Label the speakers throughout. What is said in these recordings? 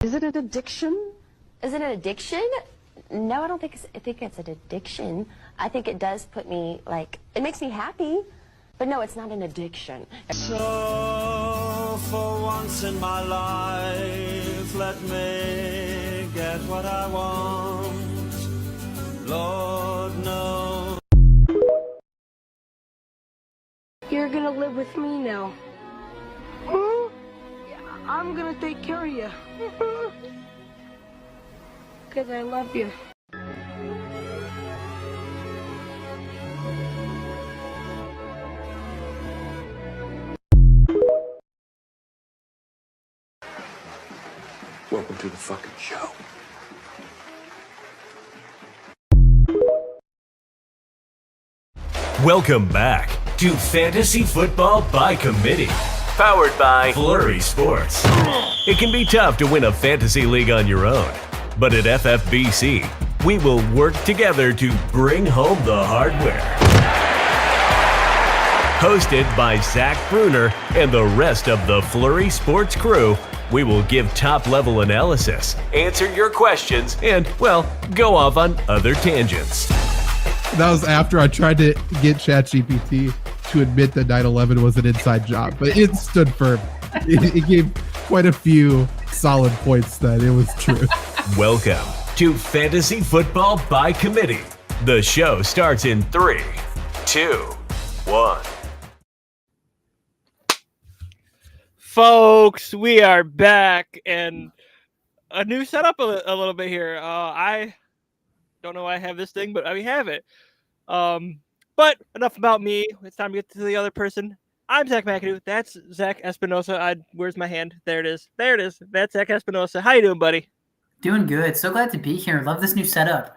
Speaker 1: Is it an addiction?
Speaker 2: Is it an addiction? No, I don't think I think it's an addiction. I think it does put me, like, it makes me happy. But no, it's not an addiction.
Speaker 3: So, for once in my life, let me get what I want. Lord knows.
Speaker 4: You're gonna live with me now. Hmm? I'm gonna take care of you. Because I love you.
Speaker 5: Welcome to the fucking show.
Speaker 6: Welcome back to Fantasy Football by Committee, powered by Flurry Sports. It can be tough to win a fantasy league on your own, but at FFBC, we will work together to bring home the hardware. Hosted by Zach Bruner and the rest of the Flurry Sports crew, we will give top-level analysis, answer your questions, and, well, go off on other tangents.
Speaker 7: That was after I tried to get ChatGPT to admit that 9/11 was an inside job, but it stood firm. It gave quite a few solid points that it was true.
Speaker 6: Welcome to Fantasy Football by Committee. The show starts in 3, 2, 1.
Speaker 8: Folks, we are back and a new setup a little bit here. I don't know why I have this thing, but we have it. But enough about me. It's time to get to the other person. I'm Zach McAdoo. That's Zach Espinosa. Where's my hand? There it is. There it is. That's Zach Espinosa. How you doing, buddy?
Speaker 9: Doing good. So glad to be here. Love this new setup.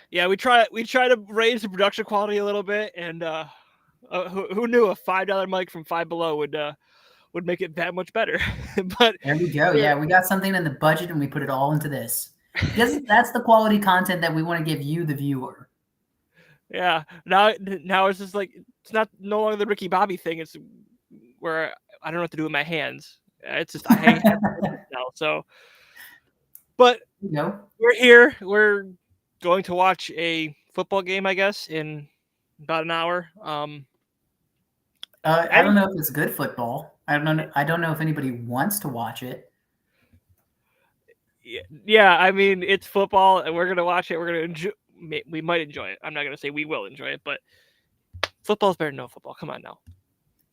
Speaker 8: Yeah, we try to raise the production quality a little bit, and who knew a $5 mic from Five Below would make it that much better. But
Speaker 9: there we go. Yeah, we got something in the budget, and we put it all into this. Because that's the quality content that we want to give you, the viewer.
Speaker 8: Yeah. Now it's just like it's no longer the Ricky Bobby thing. It's where I don't know what to do with my hands. It's just I hang now. So, but we're here. We're going to watch a football game, I guess, in about an hour.
Speaker 9: I don't know if it's good football. I don't know if anybody wants to watch it.
Speaker 8: Yeah, I mean, it's football, and we're going to watch it. We're going to enjoy. We might enjoy it. I'm not going to say we will enjoy it, but football's better than no football. Come on now.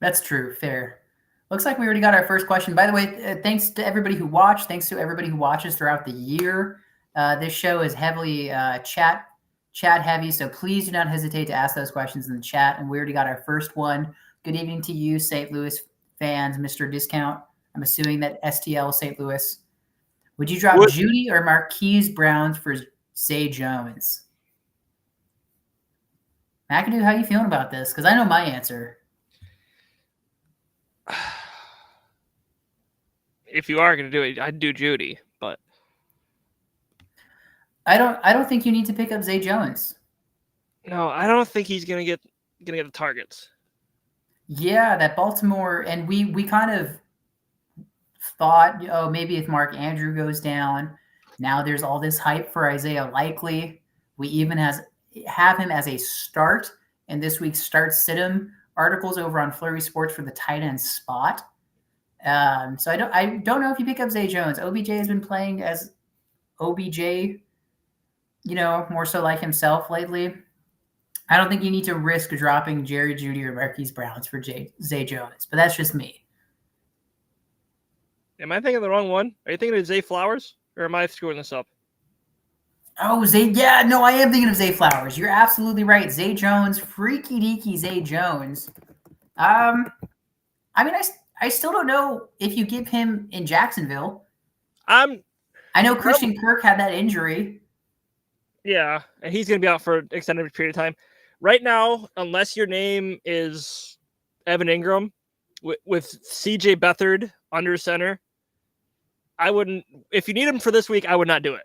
Speaker 9: That's true. Fair. Looks like we already got our first question. By the way, thanks to everybody who watched. Thanks to everybody who watches throughout the year. This show is heavily chat heavy, so please do not hesitate to ask those questions in the chat. And we already got our first one. Good evening to you, St. Louis fans, Mr. Discount. I'm assuming that STL St. Louis. Would you drop Judy or Marquise Brown for Zay Jones? McAdoo, how you feeling about this? Because I know my answer.
Speaker 8: If you are going to do it, I'd do Judy, but
Speaker 9: I don't think you need to pick up Zay Jones.
Speaker 8: No, I don't think he's going to get the targets.
Speaker 9: Yeah, that Baltimore, and we kind of thought, oh, maybe if Mark Andrews goes down, now there's all this hype for Isaiah Likely. We even have him as a start in this week's Start Sit-'em articles over on Flurry Sports for the tight end spot. So I don't know if you pick up Zay Jones. OBJ has been playing as OBJ, more so like himself lately. I don't think you need to risk dropping Jerry Jeudy or Marquise Browns for Zay Jones, but that's just me.
Speaker 8: Am I thinking of the wrong one? Are you thinking of Zay Flowers, or am I screwing this up?
Speaker 9: Oh, Zay. Yeah, no, I am thinking of Zay Flowers. You're absolutely right. Zay Jones, freaky deaky Zay Jones. I mean, I still don't know if you give him in Jacksonville. I know Christian Kirk had that injury.
Speaker 8: Yeah, and he's going to be out for an extended period of time. Right now, unless your name is Evan Ingram with CJ Beathard under center, I wouldn't. If you need him for this week, I would not do it.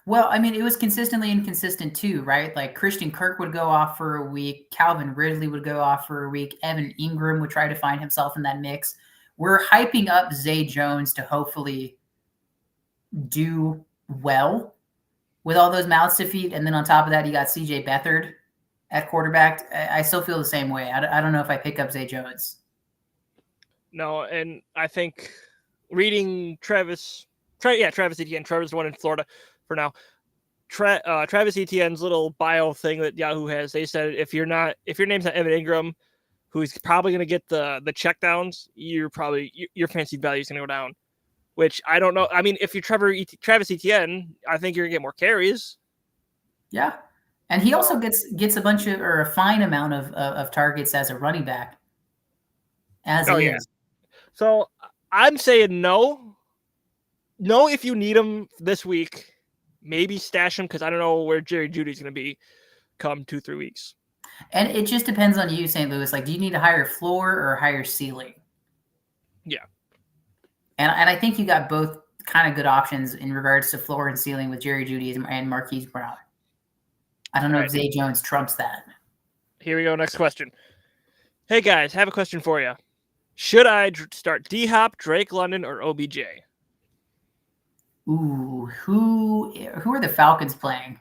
Speaker 9: Well, I mean, it was consistently inconsistent too, right? Like Christian Kirk would go off for a week. Calvin Ridley would go off for a week. Evan Ingram would try to find himself in that mix. we're hyping up Zay Jones to hopefully do well with all those mouths to feed. And then on top of that, you got CJ Beathard at quarterback. I still feel the same way. I don't know if I pick up Zay Jones.
Speaker 8: No, and I think reading Travis Etienne. Trevor's the one in Florida for now. Travis Etienne's little bio thing that Yahoo has. They said if your name's not Evan Ingram, who's probably going to get the checkdowns, your fantasy value is going to go down. Which I don't know. I mean, if you're Travis Etienne, I think you're going to get more carries.
Speaker 9: Yeah, and he also gets a bunch of or a fine amount of targets as a running back. Is.
Speaker 8: So I'm saying no. No, if you need him this week, maybe stash him because I don't know where Jerry Jeudy's going to be come 2-3 weeks.
Speaker 9: And it just depends on you, St. Louis. Like, do you need a higher floor or a higher ceiling?
Speaker 8: Yeah.
Speaker 9: And I think you got both kind of good options in regards to floor and ceiling with Jerry Jeudy and Marquise Brown. I don't know if Zay Jones trumps that.
Speaker 8: Here we go. Next question. Hey, guys, have a question for you. Should I start D-Hop, Drake London, or OBJ?
Speaker 9: Ooh, who are the Falcons playing?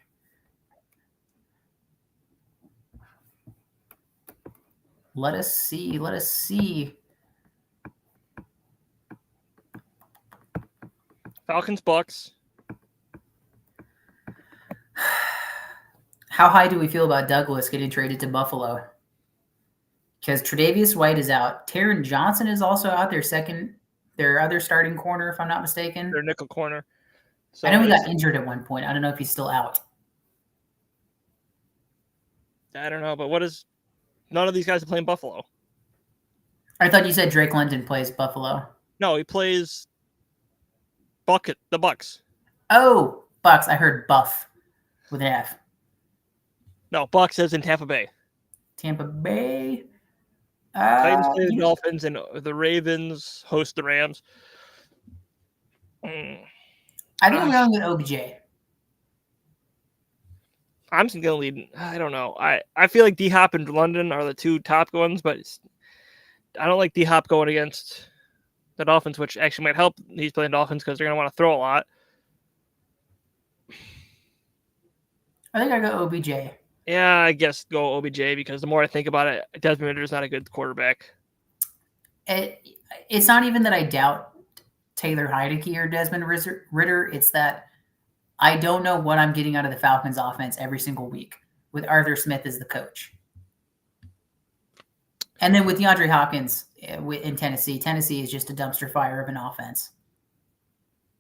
Speaker 9: Let us see.
Speaker 8: Falcons, Bucks.
Speaker 9: How high do we feel about Douglas getting traded to Buffalo? Because Tre'Davious White is out. Taron Johnson is also out, their other starting corner, if I'm not mistaken.
Speaker 8: Their nickel corner. So
Speaker 9: I know he got injured at one point. I don't know if he's still out.
Speaker 8: I don't know, but none of these guys are playing Buffalo.
Speaker 9: I thought you said Drake London plays Buffalo.
Speaker 8: No, he plays the Bucks.
Speaker 9: Oh, Bucks. I heard Buff with an F.
Speaker 8: No, Bucks is in Tampa Bay.
Speaker 9: Tampa Bay.
Speaker 8: Titans play the Dolphins, and the Ravens host the Rams.
Speaker 9: I think I'm going with OBJ.
Speaker 8: I'm just going to lead. I don't know. I feel like D-Hop and London are the two top ones, but I don't like D-Hop going against the Dolphins, which actually might help. He's playing Dolphins because they're going to want to throw a lot.
Speaker 9: I think I go OBJ.
Speaker 8: Yeah, I guess go OBJ because the more I think about it, Desmond Ridder is not a good quarterback.
Speaker 9: It's not even that I doubt Taylor Heinicke or Desmond Ridder. It's that I don't know what I'm getting out of the Falcons offense every single week with Arthur Smith as the coach. And then with DeAndre Hopkins in Tennessee is just a dumpster fire of an offense.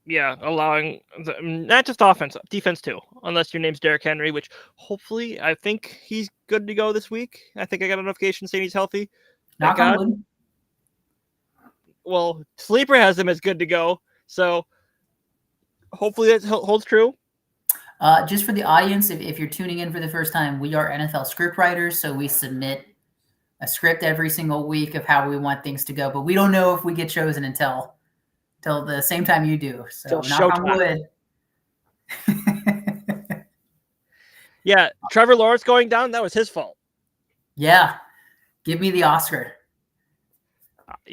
Speaker 8: Yeah, allowing not just offense, defense too, unless your name's Derrick Henry, which hopefully I think he's good to go this week. I think I got a notification saying he's healthy.
Speaker 9: Knock on wood.
Speaker 8: Well, Sleeper has him as good to go, so hopefully that holds true.
Speaker 9: Just for the audience, if you're tuning in for the first time, we are NFL script writers, so we submit a script every single week of how we want things to go, but we don't know if we get chosen until the same time you do. So knock on wood.
Speaker 8: Yeah, Trevor Lawrence going down, that was his fault.
Speaker 9: Yeah. Give me the Oscar.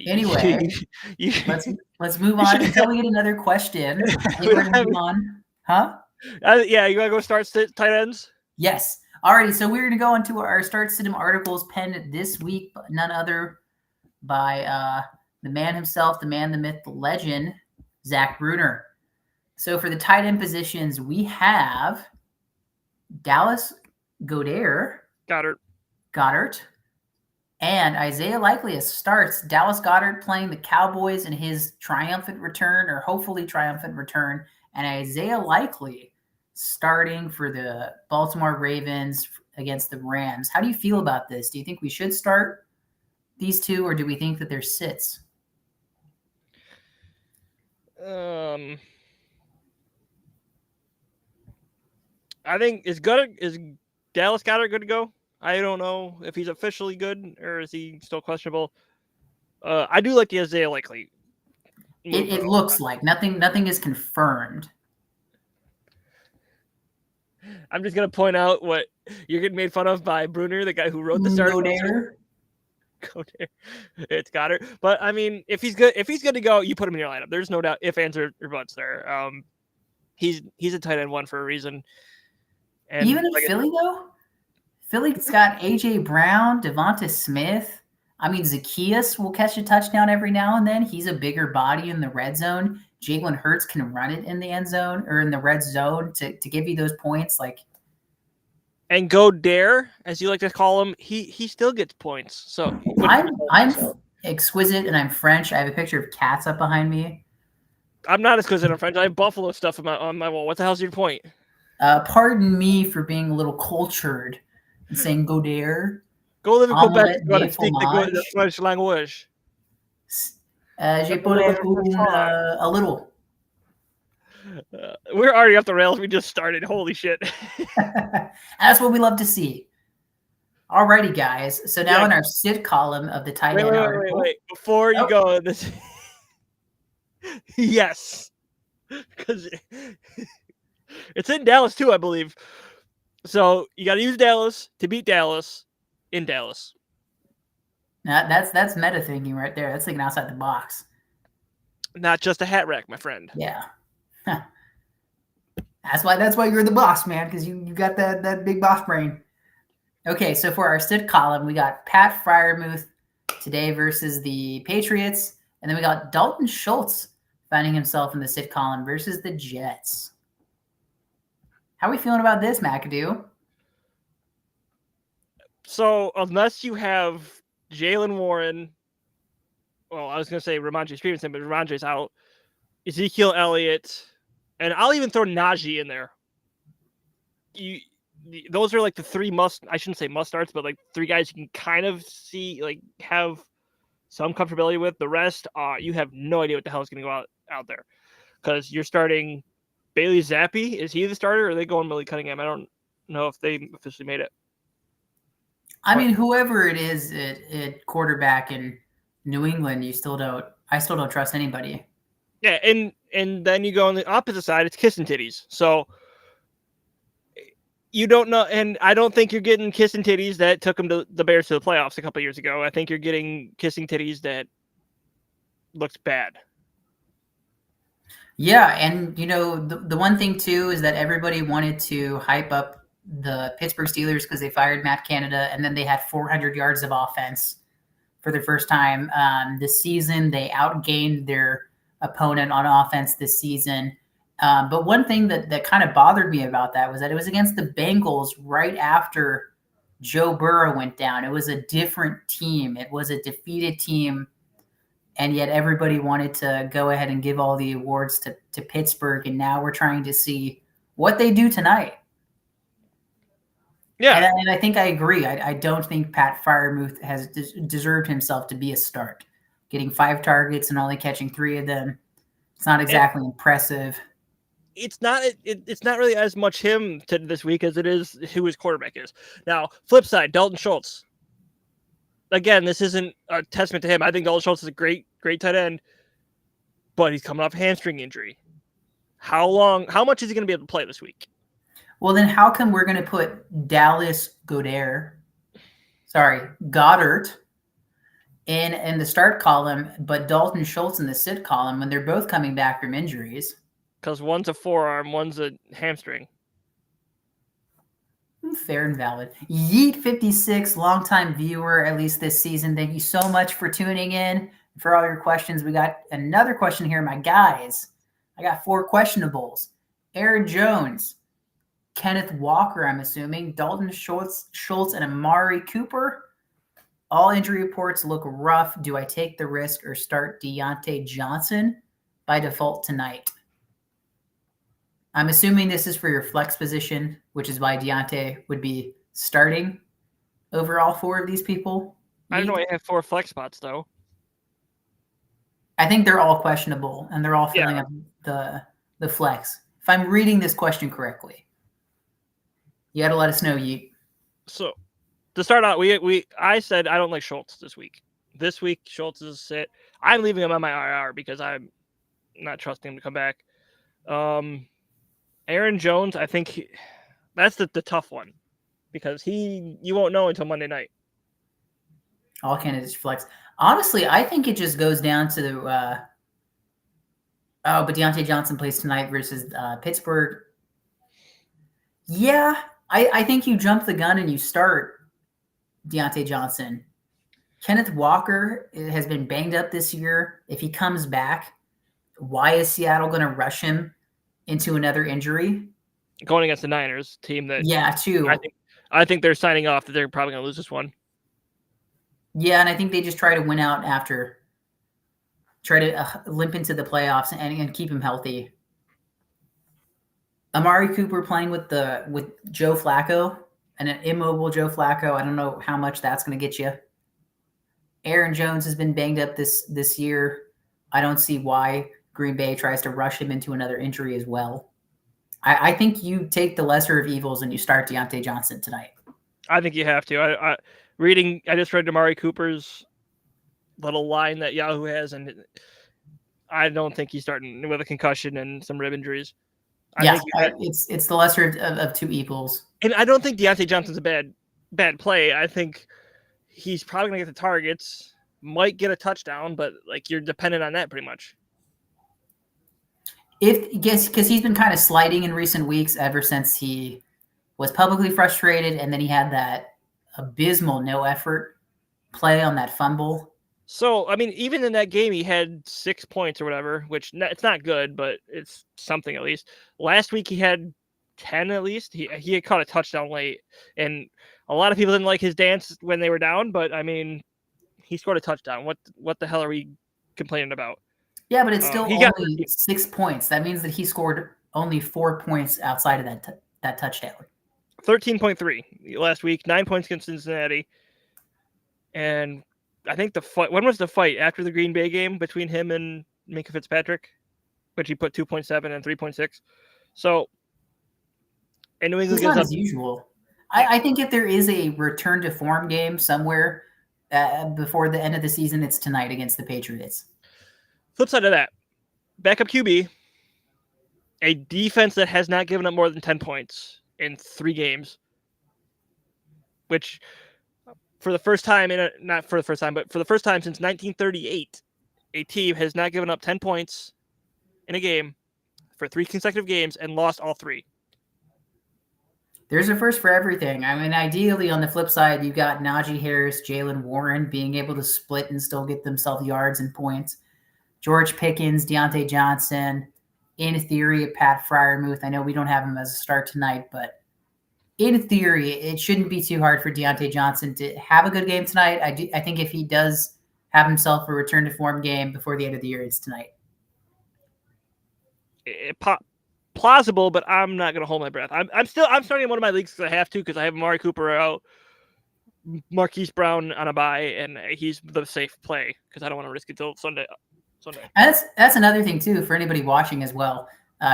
Speaker 9: Anyway, let's move on until we get another question. We're gonna move on. Huh?
Speaker 8: Yeah, you want to go start tight ends?
Speaker 9: Yes. Alrighty, so we're going to go into our Start Stidham articles penned this week, but none other by the man himself, the man, the myth, the legend, Zach Bruner. So for the tight end positions, we have Dallas Goedert, and Isaiah Likely as starts. Dallas Goedert playing the Cowboys in his triumphant return, or hopefully triumphant return, and Isaiah Likely starting for the Baltimore Ravens against the Rams. How do you feel about this? Do you think we should start these two, or do we think that they're sits?
Speaker 8: I think is Dallas Goedert good to go? I don't know if he's officially good or is he still questionable. I do like the Isaiah Likely.
Speaker 9: It looks like nothing is confirmed.
Speaker 8: I'm just gonna point out what you're getting made fun of by Bruner, the guy who wrote the article. Go there. It's Goddard. But I mean, if he's good to go, you put him in your lineup. There's no doubt if ands or buts there. He's a tight end one for a reason. And
Speaker 9: even in Philly though, Philly's got AJ Brown, Devonta Smith. I mean, Zacchaeus will catch a touchdown every now and then. He's a bigger body in the red zone. Jalen Hurts can run it in the end zone or in the red zone to give you those points. Like,
Speaker 8: and Godare, as you like to call him, he still gets points. So
Speaker 9: I'm exquisite and I'm French. I have a picture of cats up behind me.
Speaker 8: I'm not exquisite in French. I have Buffalo stuff on my wall. What the hell's your point?
Speaker 9: Pardon me for being a little cultured and saying Godare.
Speaker 8: Go live in Quebec if you want to speak the French language.
Speaker 9: Je parle a little.
Speaker 8: We're already off the rails. We just started. Holy shit.
Speaker 9: That's what we love to see. Alrighty, guys. So now in our sit column of the tight end article.
Speaker 8: Wait. Before you go, this. Yes. Because it's in Dallas too, I believe. So you got to use Dallas to beat Dallas in Dallas.
Speaker 9: Now, that's meta thinking right there. That's thinking outside the box.
Speaker 8: Not just a hat rack, my friend.
Speaker 9: Yeah. Huh. That's why you're the boss, man, because you got that big boss brain. Okay, so for our sit column, we got Pat Freiermuth today versus the Patriots, and then we got Dalton Schultz finding himself in the sit column versus the Jets. How are we feeling about this, McAdoo?
Speaker 8: So unless you have Jalen Warren, well, I was going to say Ramondre Stevenson, but Ramondre's out. Ezekiel Elliott, and I'll even throw Najee in there. Those are like the three I shouldn't say must starts, but like three guys you can kind of see, like have some comfortability with. The rest, you have no idea what the hell is going to go out there because you're starting Bailey Zappi. Is he the starter or are they going Malik Cunningham? I don't know if they officially made it.
Speaker 9: I mean, whoever it is at quarterback in New England, I still don't trust anybody.
Speaker 8: Yeah, and then you go on the opposite side, it's kissing titties. So you don't know, and I don't think you're getting kissing titties that took them to the Bears to the playoffs a couple of years ago. I think you're getting kissing titties that looks bad.
Speaker 9: Yeah, and the one thing too is that everybody wanted to hype up the Pittsburgh Steelers because they fired Matt Canada, and then they had 400 yards of offense for the first time this season. They outgained their opponent on offense this season. But one thing that kind of bothered me about that was that it was against the Bengals right after Joe Burrow went down. It was a different team. It was a defeated team. And yet everybody wanted to go ahead and give all the awards to Pittsburgh. And now we're trying to see what they do tonight.
Speaker 8: Yeah.
Speaker 9: And I think I agree. I don't think Pat Freiermuth has deserved himself to be a start. Getting 5 targets and only catching 3 of them. It's not exactly impressive.
Speaker 8: It's not really as much him to this week as it is who his quarterback is. Now, flip side, Dalton Schultz. Again, this isn't a testament to him. I think Dalton Schultz is a great tight end, but he's coming off a hamstring injury. How much is he going to be able to play this week?
Speaker 9: Well, then how come we're going to put Goddard in the start column, but Dalton Schultz in the sit column when they're both coming back from injuries?
Speaker 8: Because one's a forearm, one's a hamstring.
Speaker 9: Fair and valid. Yeet56, longtime viewer, at least this season. Thank you so much for tuning in. For all your questions, we got another question here, my guys. I got 4 questionables. Aaron Jones, Kenneth Walker, I'm assuming, Dalton Schultz, and Amari Cooper. All injury reports look rough. Do I take the risk or start Deontay Johnson by default tonight? I'm assuming this is for your flex position, which is why Deontay would be starting over all 4 of these people.
Speaker 8: I don't know. I have 4 flex spots though.
Speaker 9: I think they're all questionable, and they're all filling up the flex. If I'm reading this question correctly, you got to let us know.
Speaker 8: So to start out, I said I don't like Schultz this week. This week, Schultz is a sit. I'm leaving him on my IR because I'm not trusting him to come back. Aaron Jones, I think that's the tough one because you won't know until Monday night.
Speaker 9: All candidates flex. Honestly, I think it just goes down to the but Deontay Johnson plays tonight versus Pittsburgh. Yeah, I think you jump the gun and you start Deontay Johnson. Kenneth Walker has been banged up this year. If he comes back, why is Seattle going to rush him into another injury?
Speaker 8: Going against the Niners team that
Speaker 9: too.
Speaker 8: I think they're signing off that they're probably going to lose this one.
Speaker 9: Yeah, and I think they just try to win out after. Try to limp into the playoffs and keep him healthy. Amari Cooper playing with Joe Flacco and an immobile Joe Flacco. I don't know how much that's going to get you. Aaron Jones has been banged up this year. I don't see why Green Bay tries to rush him into another injury as well. I think you take the lesser of evils and you start Deontay Johnson tonight.
Speaker 8: I think you have to. I just read Amari Cooper's little line that Yahoo has, and I don't think he's starting with a concussion and some rib injuries.
Speaker 9: It's the lesser of two evils.
Speaker 8: And I don't think Deontay Johnson's a bad play. I think he's probably going to get the targets, might get a touchdown, but like you're dependent on that pretty much.
Speaker 9: Because he's been kind of sliding in recent weeks ever since he was publicly frustrated, and then he had that abysmal no effort play on that fumble.
Speaker 8: So, I mean, even in that game, he had 6 points or whatever, which it's not good, but it's something at least. Last week, he had 10 at least. He had caught a touchdown late, and a lot of people didn't like his dance when they were down, but, I mean, he scored a touchdown. What the hell are we complaining about?
Speaker 9: Yeah, but it's still only 6 points. That means that he scored only 4 points outside of that touchdown.
Speaker 8: 13.3 last week, 9 points against Cincinnati. And I think when was the fight? After the Green Bay game between him and Minkah Fitzpatrick, which he put 2.7 and 3.6. So, and New England
Speaker 9: gives up as usual. I think if there is a return to form game somewhere before the end of the season, it's tonight against the Patriots.
Speaker 8: Flip side of that, backup QB, a defense that has not given up more than 10 points in 3 games, which for the first time not for the first time, but for the first time since 1938, a team has not given up 10 points in a game for 3 consecutive games and lost all 3.
Speaker 9: There's a first for everything. I mean, ideally, on the flip side, you've got Najee Harris, Jaylen Warren being able to split and still get themselves yards and points. George Pickens, Deontay Johnson, in theory, Pat Freiermuth. I know we don't have him as a start tonight, but in theory, it shouldn't be too hard for Deontay Johnson to have a good game tonight. I think if he does have himself a return to form game before the end of the year, it's tonight.
Speaker 8: Plausible, but I'm not going to hold my breath. I'm starting in one of my leagues because I have to, because I have Amari Cooper out, Marquise Brown on a bye, and he's the safe play because I don't want to risk it till Sunday.
Speaker 9: And that's another thing too for anybody watching as well.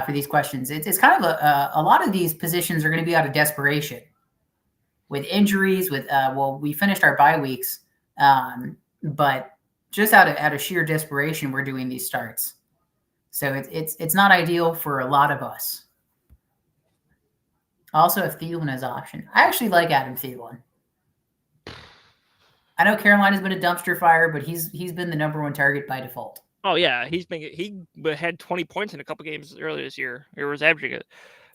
Speaker 9: For these questions, it's kind of a lot of these positions are going to be out of desperation with injuries. We finished our bye weeks, but just out of sheer desperation, we're doing these starts. So it's not ideal for a lot of us. Also, if Thielen is option, I actually like Adam Thielen. I know Carolina's been a dumpster fire, but he's been the number 1 target by default.
Speaker 8: Oh yeah, he had 20 points in a couple games earlier this year. It was averaging it.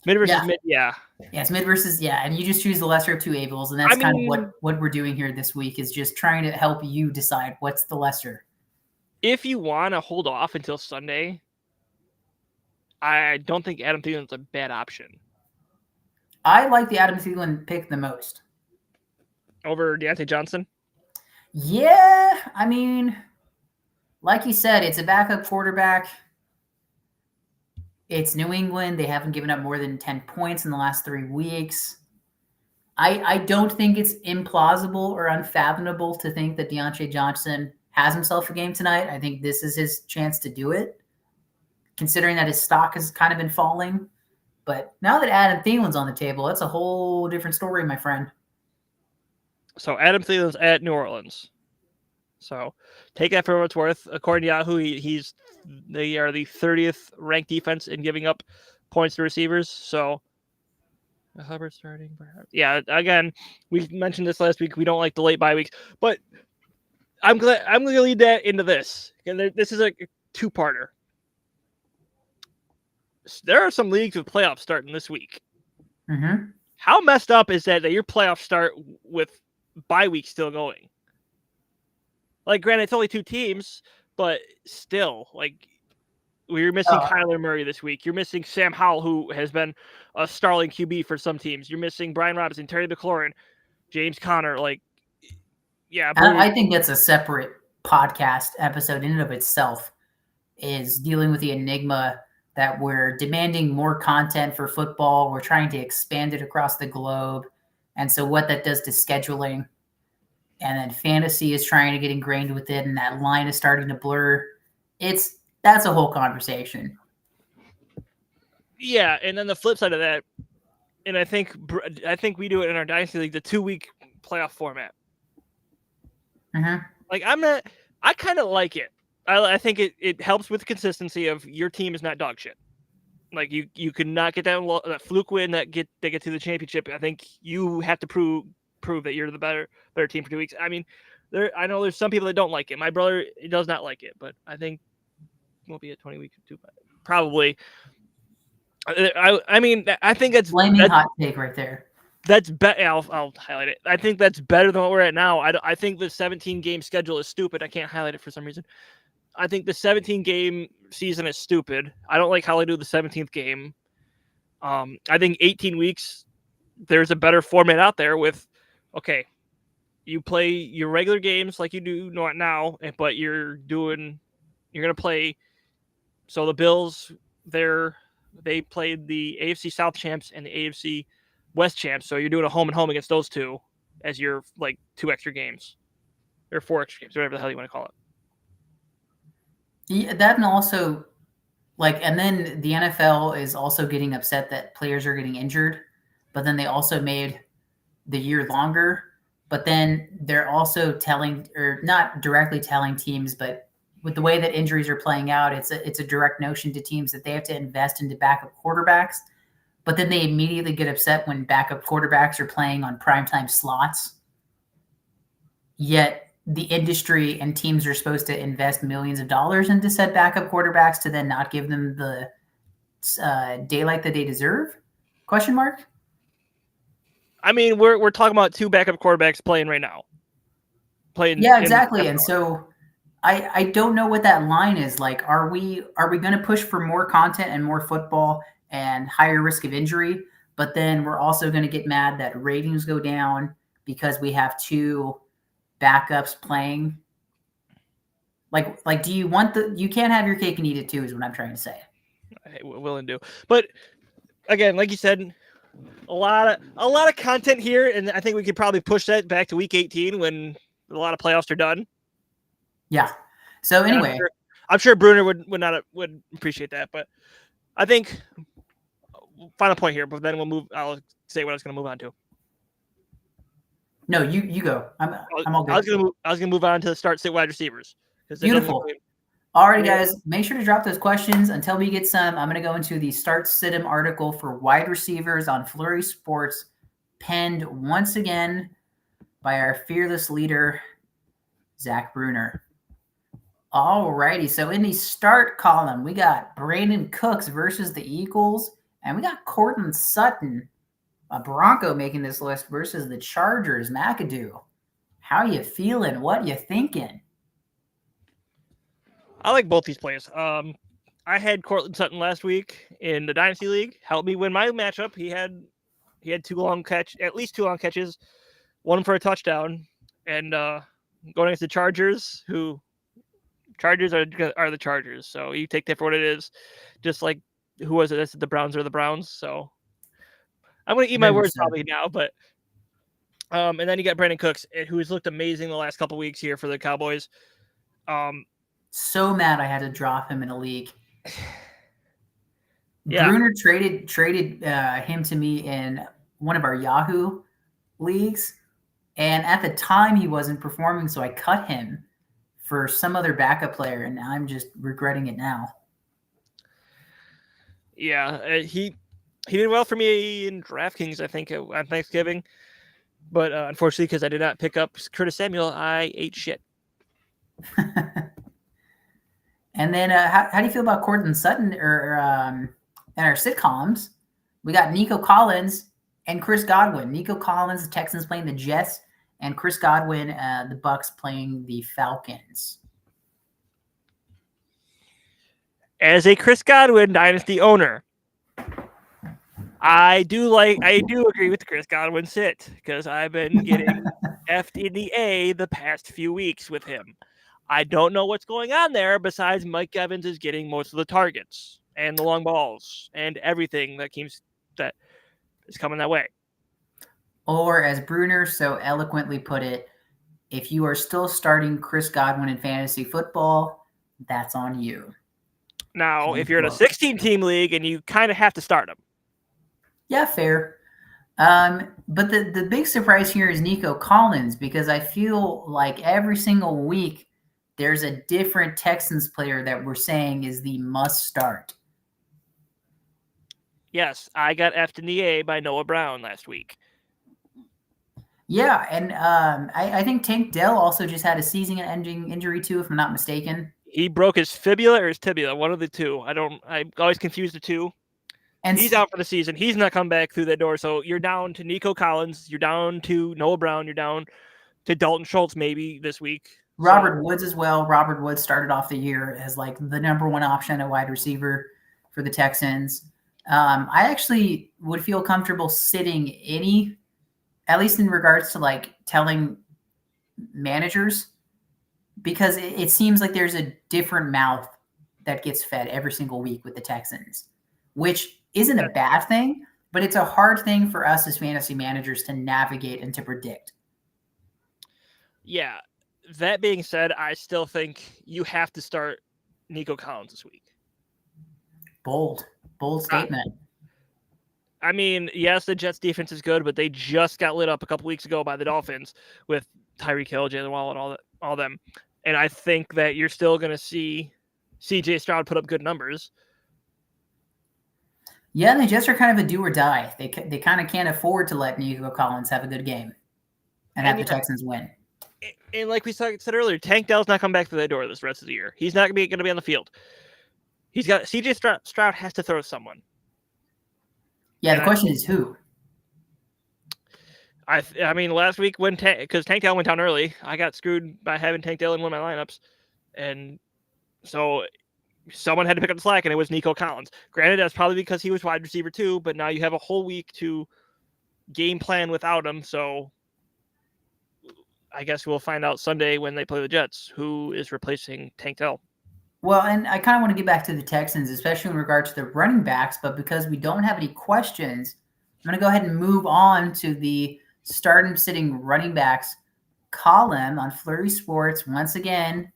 Speaker 8: Mid versus mid, yeah.
Speaker 9: Yeah, it's mid versus and you just choose the lesser of 2 evils, and that's kind of what we're doing here this week is just trying to help you decide what's the lesser.
Speaker 8: If you want to hold off until Sunday, I don't think Adam Thielen's a bad option.
Speaker 9: I like the Adam Thielen pick the most.
Speaker 8: Over Deontay Johnson?
Speaker 9: Yeah, I mean, like you said, it's a backup quarterback. It's New England. They haven't given up more than 10 points in the last 3 weeks. I don't think it's implausible or unfathomable to think that Deontay Johnson has himself a game tonight. I think this is his chance to do it, considering that his stock has kind of been falling. But now that Adam Thielen's on the table, that's a whole different story, my friend.
Speaker 8: So Adam Thielen's at New Orleans. So take that for what it's worth. According to Yahoo, they are the 30th ranked defense in giving up points to receivers. So Hubbard starting. Yeah, again, we mentioned this last week. We don't like the late bye weeks, but I'm going to lead that into this. And this is a two-parter. There are some leagues with playoffs starting this week.
Speaker 9: Mm-hmm.
Speaker 8: How messed up is that your playoffs start with bye week still going? Like, granted, it's only 2 teams, but still, like, you're missing Kyler Murray this week. You're missing Sam Howell, who has been a starling QB for some teams. You're missing Brian Robinson, Terry McLaurin, James Conner. Like, yeah.
Speaker 9: I think that's a separate podcast episode in and of itself, is dealing with the enigma that we're demanding more content for football. We're trying to expand it across the globe. And so what that does to scheduling, and then fantasy is trying to get ingrained with it, and that line is starting to blur. That's a whole conversation.
Speaker 8: Yeah, and then the flip side of that, and I think we do it in our Dynasty League, the 2-week playoff format.
Speaker 9: Mm-hmm.
Speaker 8: Like, I kind of like it. I think it helps with the consistency of your team is not dog shit. Like, you could not get that fluke win they get to the championship. I think you have to prove that you're the better team for 2 weeks. I mean, I know there's some people that don't like it. My brother does not like it, but I think it won't be a 20 week too, probably. I mean, I think that's
Speaker 9: hot take right there.
Speaker 8: That's better. I'll highlight it. I think that's better than what we're at now. I think the 17 game schedule is stupid. I can't highlight it for some reason. I think the 17 game season is stupid. I don't like how they do the 17th game. I think 18 weeks, there's a better format out there with, okay, you play your regular games like you do not now, but you're going to play. So the Bills, they played the AFC South champs and the AFC West champs. So you're doing a home and home against those two as your, like, 2 extra games or 4 extra games, whatever the hell you want to call it.
Speaker 9: Yeah, that, and also, like, and then the NFL is also getting upset that players are getting injured, but then they also made the year longer. But then they're also telling, or not directly telling teams, but with the way that injuries are playing out, it's a direct notion to teams that they have to invest into backup quarterbacks. But then they immediately get upset when backup quarterbacks are playing on primetime slots. Yet the industry and teams are supposed to invest millions of dollars into said backup quarterbacks to then not give them the daylight that they deserve? Question mark?
Speaker 8: I mean, we're talking about 2 backup quarterbacks playing right now.
Speaker 9: Yeah, exactly. And so I don't know what that line is. Like, are we going to push for more content and more football and higher risk of injury? But then we're also going to get mad that ratings go down because we have 2 backups playing. Like, do you want you can't have your cake and eat it too, is what I'm trying to say.
Speaker 8: I will and do. But again, like you said, a lot of content here, and I think we could probably push that back to week 18 when a lot of playoffs are done.
Speaker 9: Yeah. So anyway,
Speaker 8: I'm sure Bruner would appreciate that, but I think final point here, but then I'll say what I was going to move on to.
Speaker 9: No, you go. I'm all good.
Speaker 8: I was gonna move on to the start sit wide receivers.
Speaker 9: Beautiful. All right, guys, make sure to drop those questions until we get some. I'm going to go into the Start Sit-'em article for wide receivers on Flurry Sports, penned once again by our fearless leader, Zach Bruner. All righty, so in the start column, we got Brandon Cooks versus the Eagles, and we got Courtland Sutton, a Bronco, making this list versus the Chargers. McAdoo, how you feeling? What you thinking?
Speaker 8: I like both these plays. I had Courtland Sutton last week in the Dynasty League. Helped me win my matchup. He had at least 2 long catches, 1 for a touchdown, and going against the Chargers, who Chargers are the Chargers. So you take that for what it is. Just like, who was it? That's the Browns are the Browns. So I'm going to eat my words probably now, but and then you got Brandon Cooks, who's looked amazing the last couple weeks here for the Cowboys.
Speaker 9: So mad I had to drop him in a league.
Speaker 8: Yeah.
Speaker 9: Bruner traded him to me in one of our Yahoo leagues, and at the time he wasn't performing, so I cut him for some other backup player, and I'm just regretting it now.
Speaker 8: Yeah, he did well for me in DraftKings, I think, on Thanksgiving. But unfortunately, because I did not pick up Curtis Samuel, I ate shit.
Speaker 9: And then how do you feel about Cortland Sutton or in our sitcoms? We got Nico Collins and Chris Godwin. Nico Collins, the Texans playing the Jets, and Chris Godwin, the Bucks playing the Falcons.
Speaker 8: As a Chris Godwin dynasty owner, I do agree with the Chris Godwin sit because I've been getting effed in the A the past few weeks with him. I don't know what's going on there besides Mike Evans is getting most of the targets and the long balls and everything that is coming that way.
Speaker 9: Or as Bruner so eloquently put it, if you are still starting Chris Godwin in fantasy football, that's on you.
Speaker 8: Now, if you're in a 16-team league and you kind of have to start him.
Speaker 9: Yeah, fair. But the big surprise here is Nico Collins, because I feel like every single week there's a different Texans player that we're saying is the must start.
Speaker 8: Yes, I got effed in the A by Noah Brown last week.
Speaker 9: Yeah, and I think Tank Dell also just had a season-ending injury too, if I'm not mistaken.
Speaker 8: He broke his fibula or his tibia, one of the two. I always confuse the two. And he's out for the season. He's not come back through that door. So you're down to Nico Collins. You're down to Noah Brown. You're down to Dalton Schultz maybe this week.
Speaker 9: Robert Woods as well. Robert Woods started off the year as like the number one option at wide receiver for the Texans. I actually would feel comfortable sitting any, at least in regards to like telling managers, because it seems like there's a different mouth that gets fed every single week with the Texans, which isn't a bad thing, but it's a hard thing for us as fantasy managers to navigate and to predict.
Speaker 8: Yeah. That being said, I still think you have to start Nico Collins this week.
Speaker 9: Bold statement.
Speaker 8: I mean, yes, the Jets defense is good, but they just got lit up a couple weeks ago by the Dolphins with Tyreek Hill, Jalen Waddle, and all them. And I think that you're still going to see CJ Stroud put up good numbers.
Speaker 9: Yeah, the Jets are kind of a do or die. They kind of can't afford to let Nico Collins have a good game and have the Texans win.
Speaker 8: And like we said earlier, Tank Dell's not coming back through that door this rest of the year. He's not going to be on the field. He's got CJ Stroud has to throw someone.
Speaker 9: Yeah, the question is who.
Speaker 8: I mean, last week because Tank Dell went down early, I got screwed by having Tank Dell in one of my lineups, and so someone had to pick up the slack, and it was Nico Collins. Granted, that's probably because he was wide receiver too, but now you have a whole week to game plan without him. So I guess we'll find out Sunday when they play the Jets who is replacing Tank Dell.
Speaker 9: Well, and I kind of want to get back to the Texans, especially in regard to the running backs, but because we don't have any questions, I'm going to go ahead and move on to the start and sitting running backs column on Flurry Sports, once again,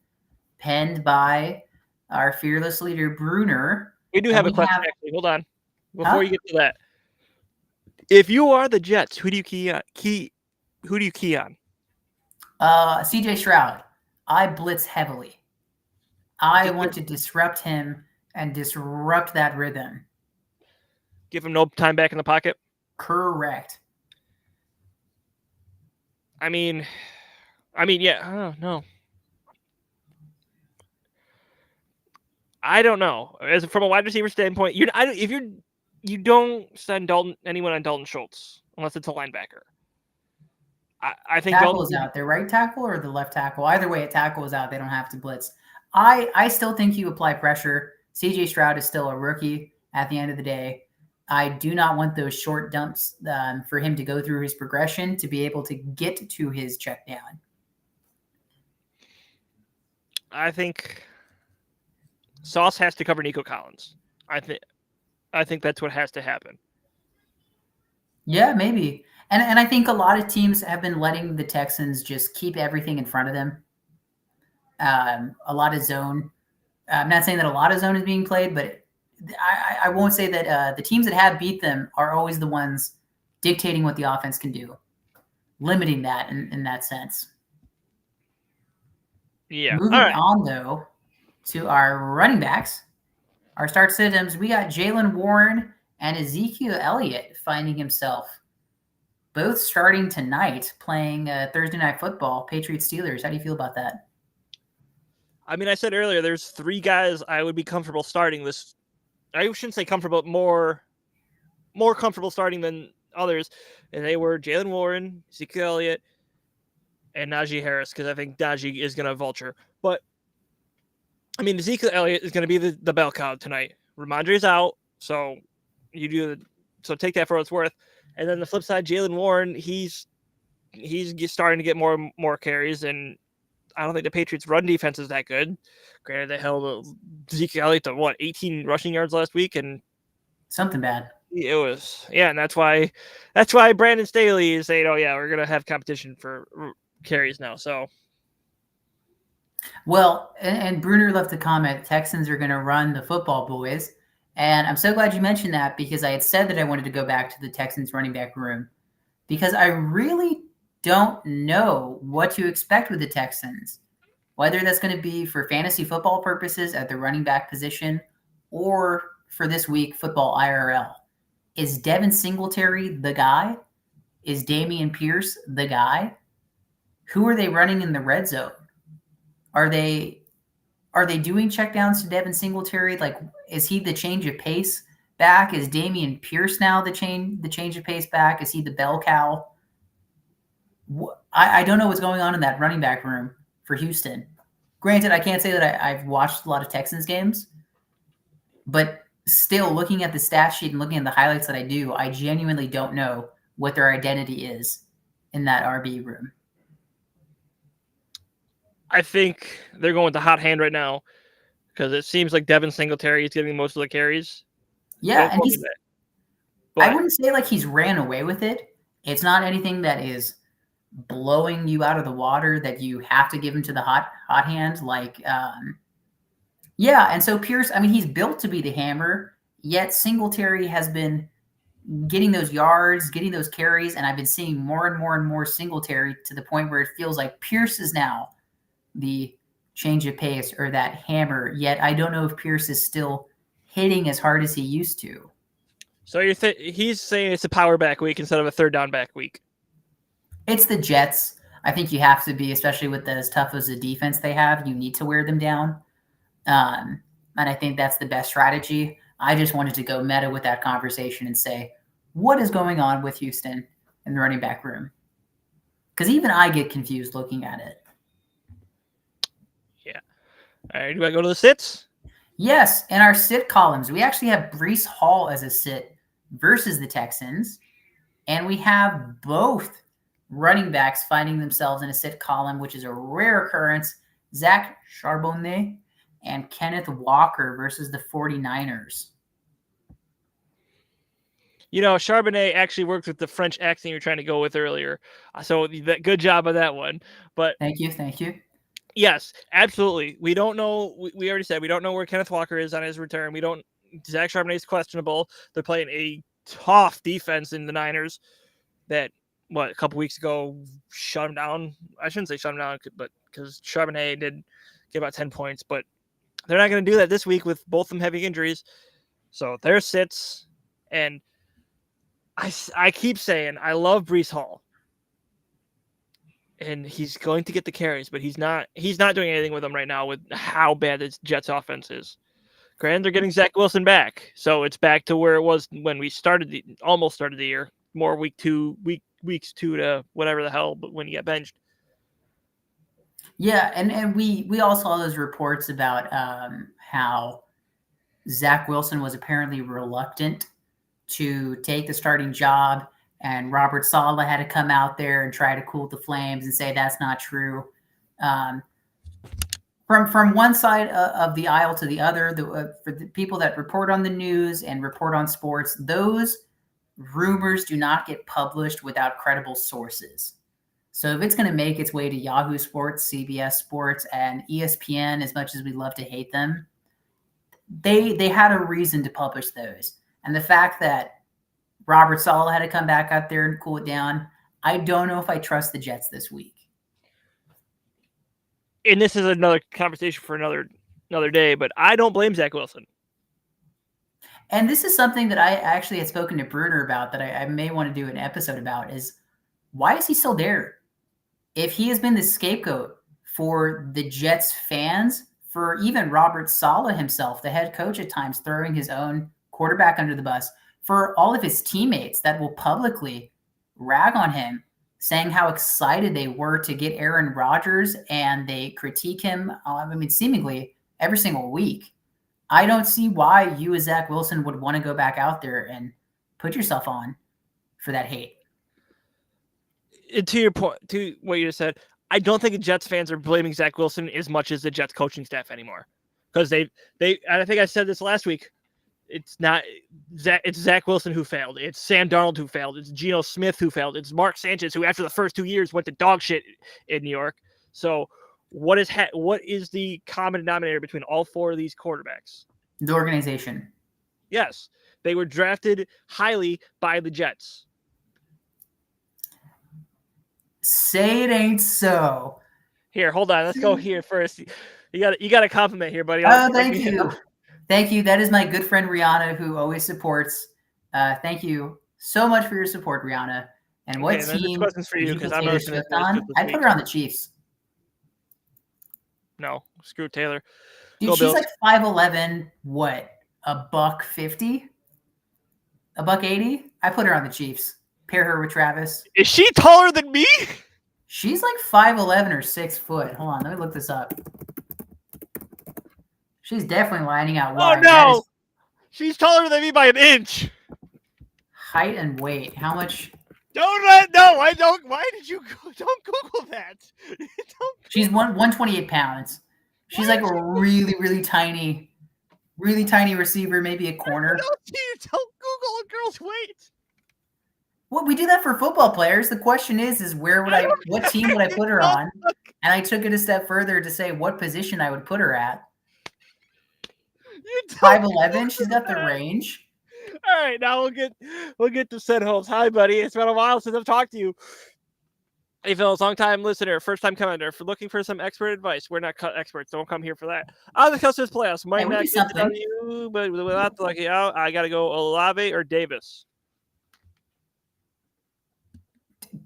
Speaker 9: penned by our fearless leader, Bruner.
Speaker 8: We do have a question, actually. Hold on. Before you get to that. If you are the Jets, who do you key on?
Speaker 9: CJ Stroud. I blitz heavily. I want to disrupt him and disrupt that rhythm.
Speaker 8: Give him no time back in the pocket?
Speaker 9: Correct.
Speaker 8: I mean, yeah. No. I don't know. From a wide receiver standpoint, you don't send anyone on Dalton Schultz unless it's a linebacker. I think
Speaker 9: tackle is out. The right tackle or the left tackle? Either way, a tackle is out. They don't have to blitz. I still think you apply pressure. CJ Stroud is still a rookie at the end of the day. I do not want those short dumps for him to go through his progression to be able to get to his check down.
Speaker 8: I think Sauce has to cover Nico Collins. I think that's what has to happen.
Speaker 9: Yeah, maybe. And I think a lot of teams have been letting the Texans just keep everything in front of them. A lot of zone. I'm not saying that a lot of zone is being played, but I won't say that the teams that have beat them are always the ones dictating what the offense can do, limiting that in that sense.
Speaker 8: Yeah.
Speaker 9: Moving on, though, to our running backs, our start sit-ems, we got Jaylen Warren and Ezekiel Elliott finding himself both starting tonight, playing Thursday Night Football, Patriots-Steelers. How do you feel about that?
Speaker 8: I mean, I said earlier, there's 3 guys I would be comfortable starting this. I shouldn't say comfortable, more comfortable starting than others, and they were Jalen Warren, Ezekiel Elliott, and Najee Harris, because I think Najee is going to vulture. But, I mean, Ezekiel Elliott is going to be the bell cow tonight. Ramondre's out, so take that for what it's worth. And then the flip side, Jalen Warren, he's starting to get more carries, and I don't think the Patriots' run defense is that good. Granted, they held Ezekiel Elliott to 18 rushing yards last week, and
Speaker 9: something bad.
Speaker 8: It was, and that's why Brandon Staley is saying, "Oh yeah, we're gonna have competition for carries now." So,
Speaker 9: well, and Bruner left a comment: Texans are going to run the football boys, and I'm so glad you mentioned that because I had said that I wanted to go back to the Texans running back room because I really don't know what to expect with the Texans, whether that's going to be for fantasy football purposes at the running back position or for this week football IRL. Is Devin Singletary the guy? Is Dameon Pierce the guy? Who are they running in the red zone? Are they doing checkdowns to Devin Singletary? Like, is he the change of pace back? Is Dameon Pierce now the change of pace back? Is he the bell cow? I don't know what's going on in that running back room for Houston. Granted, I can't say that I've watched a lot of Texans games, but still, looking at the stat sheet and looking at the highlights that I do, I genuinely don't know what their identity is in that RB room.
Speaker 8: I think they're going with the hot hand right now because it seems like Devin Singletary is getting most of the carries.
Speaker 9: Yeah, and I wouldn't say like he's ran away with it. It's not anything that is blowing you out of the water that you have to give him to the hot hand. Like, yeah, and so Pierce, I mean, he's built to be the hammer, yet Singletary has been getting those yards, getting those carries, and I've been seeing more and more and more Singletary to the point where it feels like Pierce is now the change of pace or that hammer, yet I don't know if Pierce is still hitting as hard as he used to.
Speaker 8: So he's saying it's a power back week instead of a third down back week.
Speaker 9: It's the Jets. I think you have to be, especially with as tough as the defense they have, you need to wear them down. And I think that's the best strategy. I just wanted to go meta with that conversation and say, what is going on with Houston in the running back room? Because even I get confused looking at it.
Speaker 8: Yeah. All right, do I go to the sits?
Speaker 9: Yes, in our sit columns, we actually have Breece Hall as a sit versus the Texans. And we have both running backs finding themselves in a sit column, which is a rare occurrence. Zach Charbonnet and Kenneth Walker versus the 49ers.
Speaker 8: You know, Charbonnet actually worked with the French accent you were trying to go with earlier. So good job on that one. But
Speaker 9: Thank you.
Speaker 8: Yes, absolutely. We don't know. We already said we don't know where Kenneth Walker is on his return. Zach Charbonnet is questionable. They're playing a tough defense in the Niners that, a couple weeks ago shut him down. I shouldn't say shut him down, but because Charbonnet did get about 10 points, but they're not going to do that this week with both of them having injuries. So their sits, and I keep saying I love Breece Hall, and he's going to get the carries, but he's not doing anything with them right now with how bad the Jets offense is. Granted, they're getting Zach Wilson back, so it's back to where it was when we almost started the year. More weeks 2 to whatever the hell, but when you get benched.
Speaker 9: Yeah, and we all saw those reports about how Zach Wilson was apparently reluctant to take the starting job, and Robert Saleh had to come out there and try to cool the flames and say that's not true. From one side of the aisle to the other, for the people that report on the news and report on sports, those rumors do not get published without credible sources. So if it's going to make its way to Yahoo Sports, CBS Sports, and ESPN, as much as we love to hate them, they had a reason to publish those. And the fact that Robert Saleh had to come back out there and cool it down, I don't know if I trust the Jets this week.
Speaker 8: And this is another conversation for another day, but I don't blame Zach Wilson.
Speaker 9: And this is something that I actually had spoken to Bruner about that I may want to do an episode about is why is he still there? If he has been the scapegoat for the Jets fans for even Robert Saleh himself, the head coach at times, throwing his own quarterback under the bus, for all of his teammates that will publicly rag on him, saying how excited they were to get Aaron Rodgers, and they critique him, seemingly every single week. I don't see why you as Zach Wilson would want to go back out there and put yourself on for that hate.
Speaker 8: And to your point, to what you just said, I don't think the Jets fans are blaming Zach Wilson as much as the Jets coaching staff anymore, because they. I think I said this last week. It's not Zach. It's Zach Wilson who failed. It's Sam Darnold who failed. It's Geno Smith who failed. It's Mark Sanchez who, after the first 2 years, went to dog shit in New York. So, what is the common denominator between all four of these quarterbacks?
Speaker 9: The organization.
Speaker 8: Yes, they were drafted highly by the Jets.
Speaker 9: Say it ain't so.
Speaker 8: Here, hold on. Let's go here first. You got a compliment here, buddy.
Speaker 9: Oh, thank you. Thank you. That is my good friend Rihanna, who always supports. Thank you so much for your support, Rihanna. And what team?
Speaker 8: This question's for you, because I'm
Speaker 9: Taylor
Speaker 8: listening
Speaker 9: Swift on? I'd put her on the Chiefs.
Speaker 8: No, screw Taylor.
Speaker 9: Dude,
Speaker 8: Go
Speaker 9: she's
Speaker 8: Bills.
Speaker 9: like 5'11", what? $150? $180? I put her on the Chiefs. Pair her with Travis.
Speaker 8: Is she taller than me?
Speaker 9: She's like 5'11" or 6 foot. Hold on, let me look this up. She's definitely lining out wide.
Speaker 8: Oh no, she's taller than me by an inch.
Speaker 9: Height and weight. How much?
Speaker 8: I don't. Why did you don't Google that?
Speaker 9: She's 128 pounds. She's like a really tiny receiver, maybe a corner.
Speaker 8: Don't Google a girl's weight.
Speaker 9: Well, we do that for football players. The question is what team would I put her on? And I took it a step further to say what position I would put her at. 5'11", she's got the range.
Speaker 8: All right, now we'll get to Sid Holmes. Hi, buddy. It's been a while since I've talked to you. Hey, Phil's long-time listener, first-time commenter. For looking for some expert advice, we're not experts. Don't come here for that. I'll discuss this playoffs. Might not get it on you, but without the lucky out, I got to go Olave or Davis.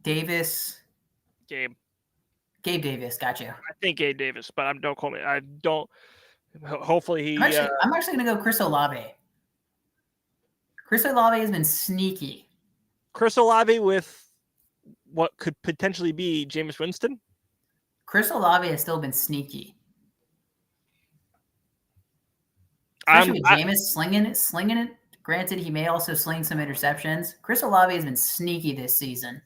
Speaker 9: Davis.
Speaker 8: Gabe
Speaker 9: Davis. Gotcha.
Speaker 8: I think Gabe Davis, but don't call me. I don't. Hopefully he.
Speaker 9: I'm actually going to go Chris Olave. Chris Olave has been sneaky.
Speaker 8: Chris Olave with what could potentially be Jameis Winston?
Speaker 9: Chris Olave has still been sneaky. Especially with Jameis slinging it. Granted, he may also sling some interceptions. Chris Olave has been sneaky this season.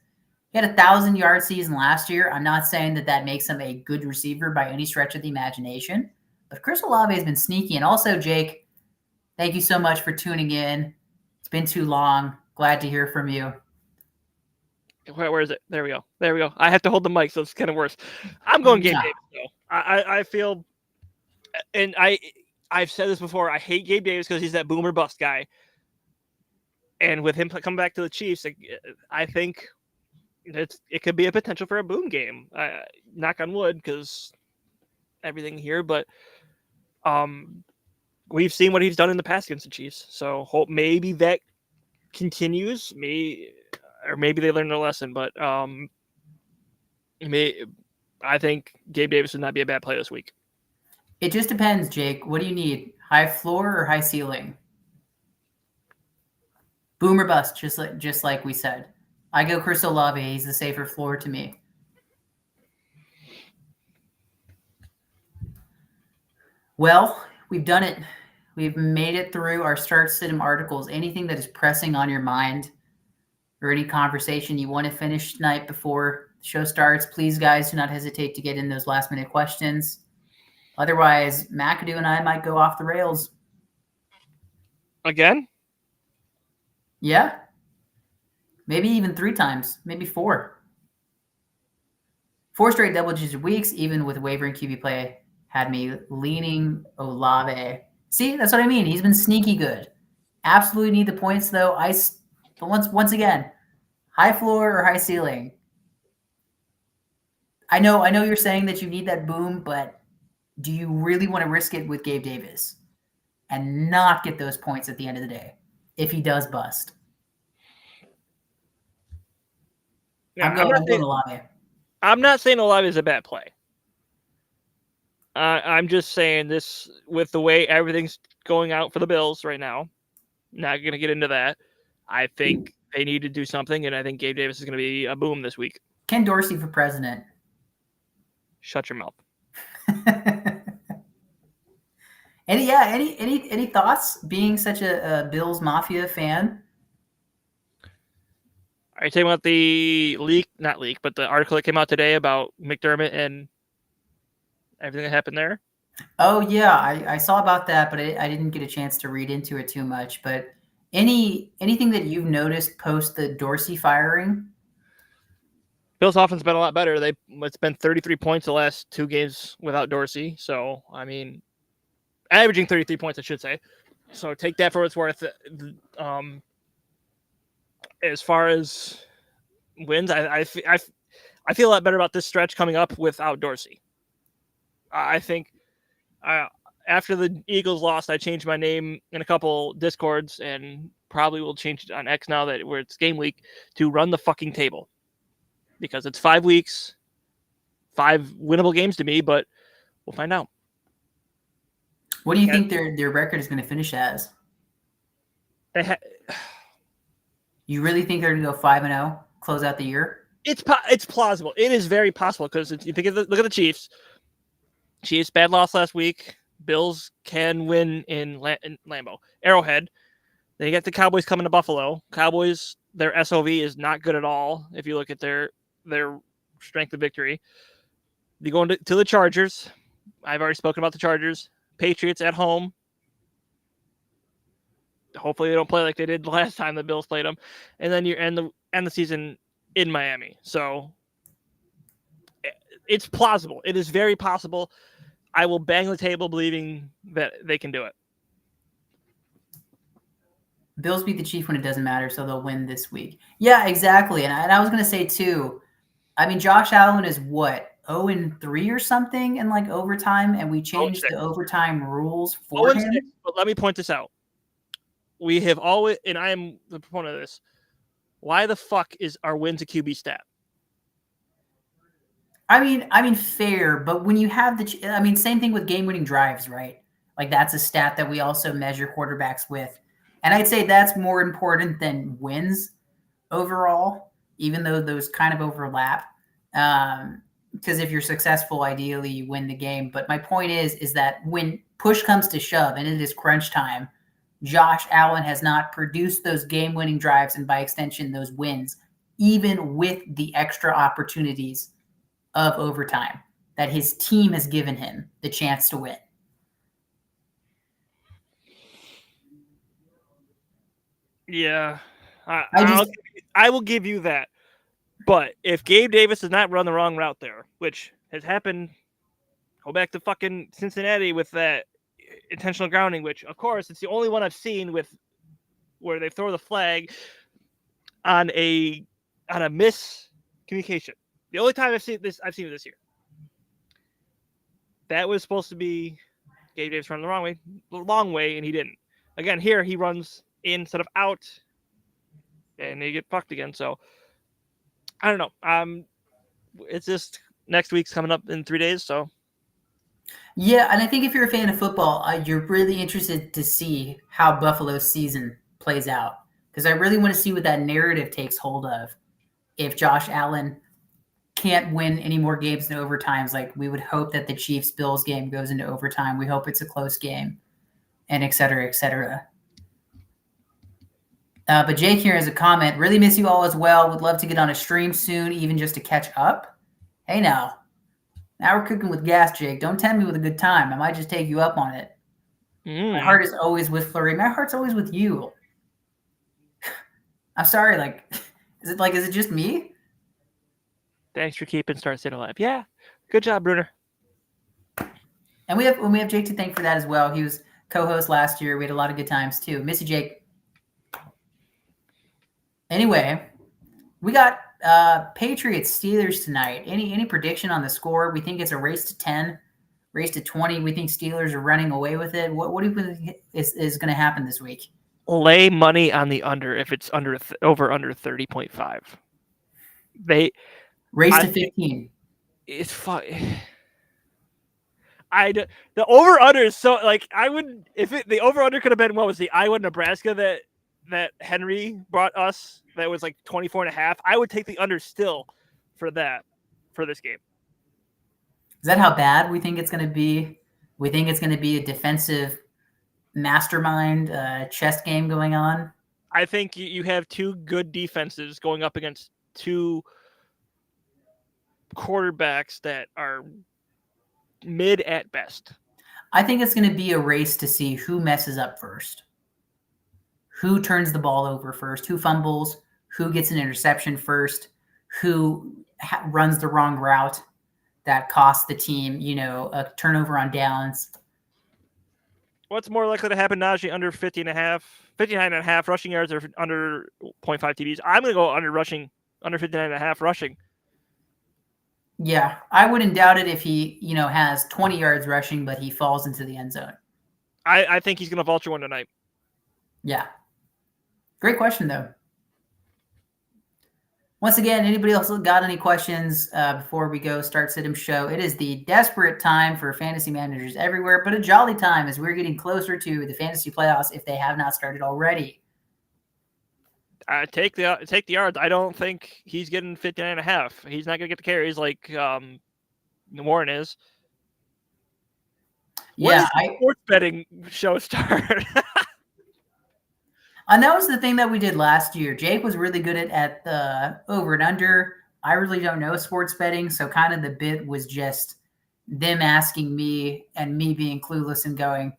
Speaker 9: He had a 1,000-yard season last year. I'm not saying that makes him a good receiver by any stretch of the imagination, but Chris Olave has been sneaky. And also, Jake, thank you so much for tuning in. It's been too long. Glad to hear from you.
Speaker 8: Where is it? There we go. I have to hold the mic, so it's kind of worse. I'm going Gabe Davis, though. I feel, and I've said this before, I hate Gabe Davis because he's that boomer bust guy. And with him coming back to the Chiefs, I think it could be a potential for a boom game. Knock on wood, because everything here, but we've seen what he's done in the past against the Chiefs. So hope maybe that continues. Maybe they learned their lesson, but I think Gabe Davis would not be a bad play this week.
Speaker 9: It just depends, Jake. What do you need? High floor or high ceiling? Boom or bust, just like we said. I go Chris Olave. He's the safer floor to me. Well, we've done it. We've made it through our Start Stidham articles. Anything that is pressing on your mind or any conversation you want to finish tonight before the show starts, please, guys, do not hesitate to get in those last-minute questions. Otherwise, McAdoo and I might go off the rails.
Speaker 8: Again?
Speaker 9: Yeah. Maybe even 3 times. Maybe 4. 4 straight double-digit weeks, even with wavering QB play, had me leaning Olave. See, that's what I mean. He's been sneaky good. Absolutely need the points, though. Once again, high floor or high ceiling. I know you're saying that you need that boom, but do you really want to risk it with Gabe Davis and not get those points at the end of the day if he does bust?
Speaker 8: Yeah,
Speaker 9: I'm going Olave.
Speaker 8: I'm not saying Olave is a bad play. I'm just saying this with the way everything's going out for the Bills right now. Not going to get into that. I think they need to do something, and I think Gabe Davis is going to be a boom this week.
Speaker 9: Ken Dorsey for president.
Speaker 8: Shut your mouth.
Speaker 9: Any thoughts being such a Bills Mafia fan?
Speaker 8: Are you talking about the but the article that came out today about McDermott and everything that happened there?
Speaker 9: Oh yeah, I saw about that, but I didn't get a chance to read into it too much. But anything that you've noticed post the Dorsey firing?
Speaker 8: Bills' offense has been a lot better. It's been 33 points the last 2 games without Dorsey. So I mean, averaging 33 points, I should say. So take that for what it's worth. As far as wins, I feel a lot better about this stretch coming up without Dorsey. I think after the Eagles lost, I changed my name in a couple Discords and probably will change it on X now that it's game week to Run the Fucking Table, because it's 5 weeks, 5 winnable games to me, but we'll find out.
Speaker 9: What do you think their record is going to finish as? You really think they're going to go 5-0, close out the year?
Speaker 8: It's plausible. It is very possible because you look at the Chiefs. Chiefs bad loss last week. Bills can win in Lambeau, Arrowhead. They get the Cowboys coming to Buffalo. Cowboys, their SOV is not good at all. If you look at their strength of victory, you go to the Chargers. I've already spoken about the Chargers. Patriots at home. Hopefully they don't play like they did the last time the Bills played them, and then you end the season in Miami. So it's plausible. It is very possible. I will bang the table believing that they can do it.
Speaker 9: Bills beat the Chiefs when it doesn't matter, so they'll win this week. Yeah, exactly. And I was going to say too. I mean, Josh Allen is what, 0-3 or something in like overtime, and we changed the overtime rules for him.
Speaker 8: But let me point this out. We have always, and I am the proponent of this. Why the fuck is our wins a QB stat?
Speaker 9: I mean, fair, but when you have same thing with game-winning drives, right? Like that's a stat that we also measure quarterbacks with, and I'd say that's more important than wins overall, even though those kind of overlap. Because if you're successful, ideally you win the game. But my point is that when push comes to shove and it is crunch time, Josh Allen has not produced those game-winning drives and by extension those wins, even with the extra opportunities of overtime that his team has given him the chance to win.
Speaker 8: Yeah, I will give you that. But if Gabe Davis does not run the wrong route there, which has happened, go back to fucking Cincinnati with that intentional grounding, which of course it's the only one I've seen with where they throw the flag on a miscommunication. The only time I've seen it this year. That was supposed to be Gabe Davis running the long way, and he didn't. Again, here he runs in instead of out, and they get fucked again. So I don't know. It's just next week's coming up in 3 days, so.
Speaker 9: Yeah, and I think if you're a fan of football, you're really interested to see how Buffalo's season plays out, because I really want to see what that narrative takes hold of. If Josh Allen can't win any more games in overtimes, like we would hope that the Chiefs-Bills game goes into overtime. We hope it's a close game, and et cetera, et cetera. But Jake here has a comment. Really miss you all as well. Would love to get on a stream soon, even just to catch up. Hey now we're cooking with gas, Jake. Don't tempt me with a good time. I might just take you up on it. My heart is always with Fleury. My heart's always with you. I'm sorry. Is it just me?
Speaker 8: Thanks for keeping Star City alive. Yeah, good job, Bruner.
Speaker 9: And we have Jake to thank for that as well. He was co-host last year. We had a lot of good times too. Miss you, Jake. Anyway, we got Patriots Steelers tonight. Any prediction on the score? We think it's a race to 10, race to 20. We think Steelers are running away with it. What do you think is going to happen this week?
Speaker 8: Lay money on the under if it's under 30.5.
Speaker 9: Race to 15.
Speaker 8: It's fun. The over under is so like I would if the over under could have been what was the Iowa Nebraska that Henry brought us that was like 24.5. I would take the under still for this game.
Speaker 9: Is that how bad we think it's going to be? We think it's going to be a defensive mastermind chess game going on.
Speaker 8: I think you have two good defenses going up against two quarterbacks that are mid at best.
Speaker 9: I think it's going to be a race to see who messes up first, who turns the ball over first, who fumbles, who gets an interception first, who runs the wrong route that costs the team, a turnover on downs.
Speaker 8: What's more likely to happen, Najee? Under 59.5 rushing yards or under 0.5 TDs? I'm going to go under 59.5 rushing.
Speaker 9: Yeah, I wouldn't doubt it if he, has 20 yards rushing, but he falls into the end zone.
Speaker 8: I think he's going to vulture one tonight.
Speaker 9: Yeah. Great question, though. Once again, anybody else got any questions before we go start Sit 'em show? It is the desperate time for fantasy managers everywhere, but a jolly time as we're getting closer to the fantasy playoffs if they have not started already.
Speaker 8: Take the yards. I don't think he's getting 59.5. He's not going to get the carries like Warren is.
Speaker 9: Yeah,
Speaker 8: sports betting show start.
Speaker 9: And that was the thing that we did last year. Jake was really good at the over and under. I really don't know sports betting, so kind of the bit was just them asking me and me being clueless and going,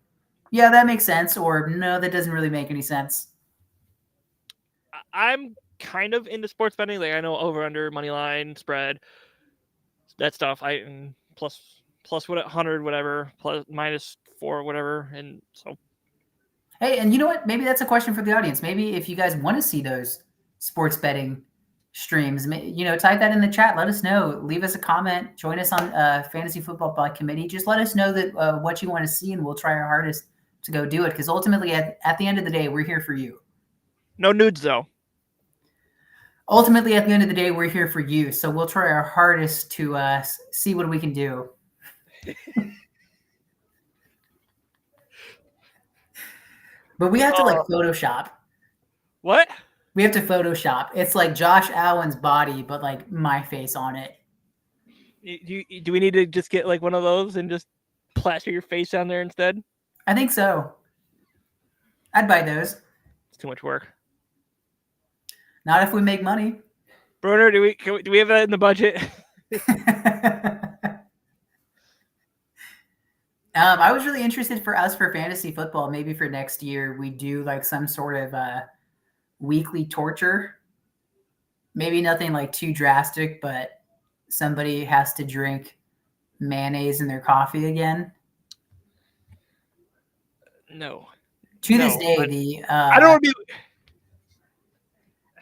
Speaker 9: yeah, that makes sense, or no, that doesn't really make any sense.
Speaker 8: I'm kind of into sports betting. Like I know over, under, money line, spread, that stuff. Plus what 100, whatever, plus -4, whatever, and so.
Speaker 9: Hey, and you know what? Maybe that's a question for the audience. Maybe if you guys want to see those sports betting streams, type that in the chat. Let us know. Leave us a comment. Join us on Fantasy Football by Committee. Just let us know that what you want to see, and we'll try our hardest to go do it. Because ultimately, at the end of the day, we're here for you.
Speaker 8: No nudes, though.
Speaker 9: Ultimately, at the end of the day, we're here for you. So we'll try our hardest to see what we can do. But we have to Photoshop.
Speaker 8: What?
Speaker 9: We have to Photoshop. It's like Josh Allen's body, but like my face on it.
Speaker 8: Do we need to just get like one of those and just plaster your face on there instead?
Speaker 9: I think so. I'd buy those.
Speaker 8: It's too much work.
Speaker 9: Not if we make money.
Speaker 8: Bruner, do we have that in the budget?
Speaker 9: I was really interested for us for fantasy football. Maybe for next year, we do like some sort of weekly torture. Maybe nothing like too drastic, but somebody has to drink mayonnaise in their coffee again.
Speaker 8: No.
Speaker 9: To this day,
Speaker 8: I don't want to be.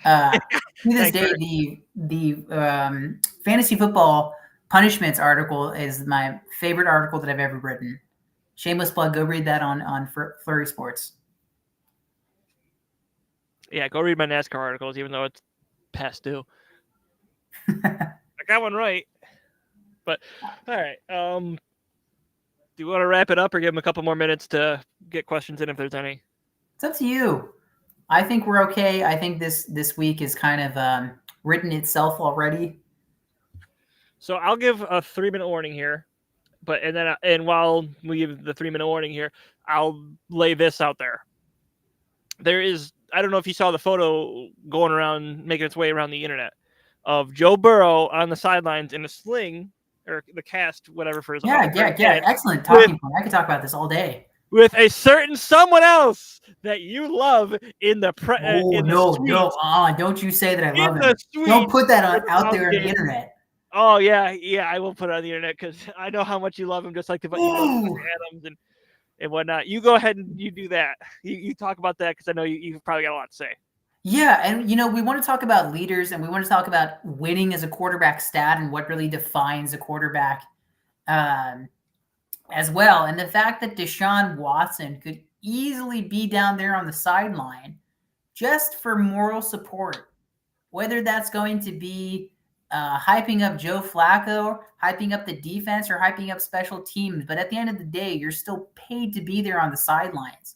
Speaker 9: To this day, the fantasy football punishments article is my favorite article that I've ever written. Shameless plug. Go read that on Flurry Sports.
Speaker 8: Yeah, go read my NASCAR articles, even though it's past due. I got one right. But all right. Do you want to wrap it up or give them a couple more minutes to get questions in if there's any?
Speaker 9: It's up to you. I think we're okay. I think this week is kind of written itself already.
Speaker 8: So I'll give a 3-minute warning here, and while we give the 3-minute warning here, I'll lay this out there. There is, I don't know if you saw the photo going around, making its way around the internet, of Joe Burrow on the sidelines in a sling or the cast, whatever for his.
Speaker 9: Yeah. Excellent talking point. I could talk about this all day.
Speaker 8: With a certain someone else that you love in the
Speaker 9: don't you say that I love him. Don't put that out there on the internet.
Speaker 8: Oh yeah, I will put it on the internet because I know how much you love him, just like the Adams and whatnot. You go ahead and you do that. You talk about that because I know you've probably got a lot to say.
Speaker 9: Yeah, and we want to talk about leaders, and we want to talk about winning as a quarterback stat and what really defines a quarterback as well. And the fact that Deshaun Watson could easily be down there on the sideline just for moral support, whether that's going to be hyping up Joe Flacco, hyping up the defense, or hyping up special teams. But at the end of the day, you're still paid to be there on the sidelines.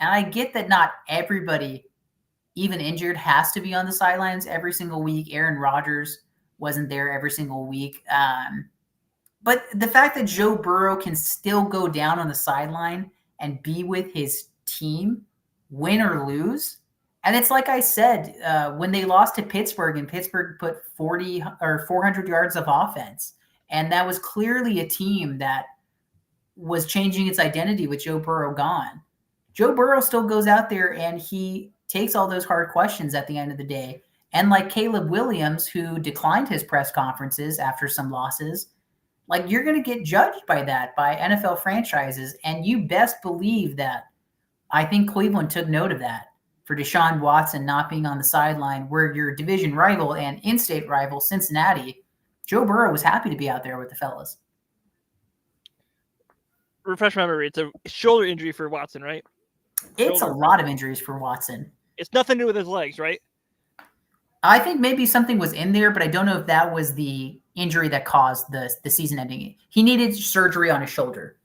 Speaker 9: And I get that not everybody, even injured, has to be on the sidelines every single week. Aaron Rodgers wasn't there every single week. But the fact that Joe Burrow can still go down on the sideline and be with his team, win or lose. And it's like I said, when they lost to Pittsburgh, and Pittsburgh put 40 or 400 yards of offense, and that was clearly a team that was changing its identity with Joe Burrow gone. Joe Burrow still goes out there and he takes all those hard questions at the end of the day. And like Caleb Williams, who declined his press conferences after some losses, like you're going to get judged by that by NFL franchises. And you best believe that I think Cleveland took note of that for Deshaun Watson not being on the sideline, where your division rival and in-state rival, Cincinnati, Joe Burrow was happy to be out there with the fellas.
Speaker 8: Refresh my memory. It's a shoulder injury for Watson, right?
Speaker 9: It's a lot of injuries for Watson.
Speaker 8: It's nothing to do with his legs, right?
Speaker 9: I think maybe something was in there, but I don't know if that was the injury that caused the season ending. He needed surgery on his shoulder.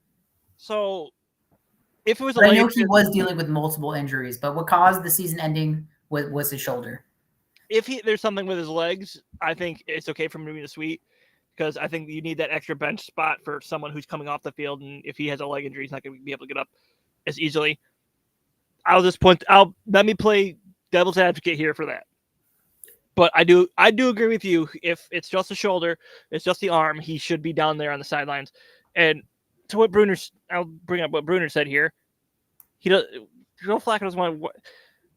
Speaker 8: So if it was
Speaker 9: I know he was dealing with multiple injuries, but what caused the season ending was his shoulder.
Speaker 8: If there's something with his legs, I think it's okay for him to be in the suite, because I think you need that extra bench spot for someone who's coming off the field, and if he has a leg injury, he's not going to be able to get up as easily. Let me play devil's advocate here for that. But I do agree with you. If it's just the shoulder, it's just the arm, he should be down there on the sidelines. And to what I'll bring up what Bruner said here. Joe Flacco doesn't want.